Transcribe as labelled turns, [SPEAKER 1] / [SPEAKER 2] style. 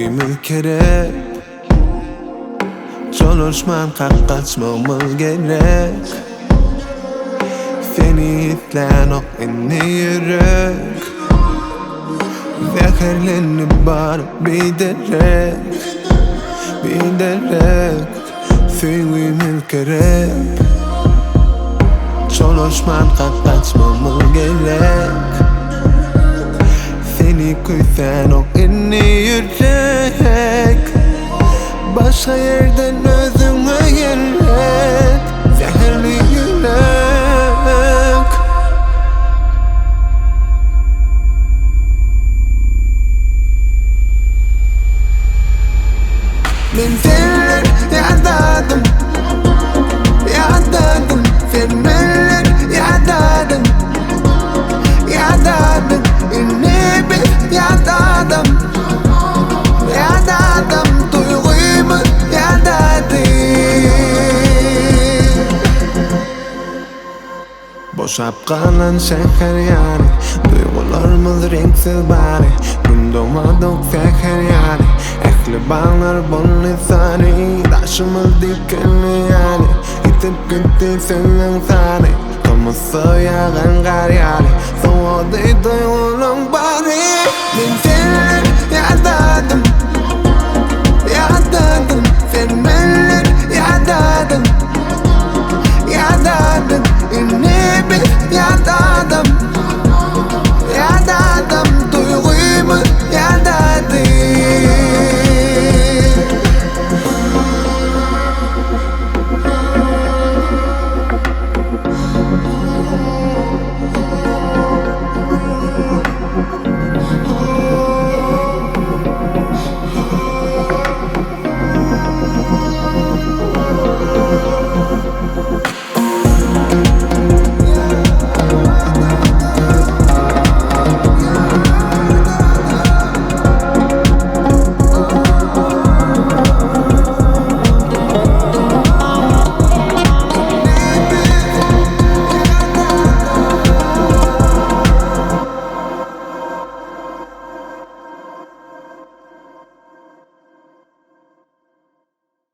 [SPEAKER 1] sevgimiz gerek. Çalışman kaçmamız gerek. Seni itlen o inni yürek. Zehirlenip bar bir derek. Bir derek sevgimiz gerek. Çalışman kaçmamız gerek. Seni kuysan o inni yürek. Başka yerden özüme gerek. Zehirli yürek. Ben seninle yadadım. Yadadım. Seninle yadadım. Yadadım. İnne bir yadadım. Yadadım. Duygumu yadadım. Boşap kalan şeker yani. Duygularımız renksiz bari. Gün doğmadık seher yani. Ehli bağlar bol lisani. Taşımız dikenli yani. Gitip gitti senin sani. Kamusu yağan kar yani. Soğudu duygulan bari. Ben seninle yadadım.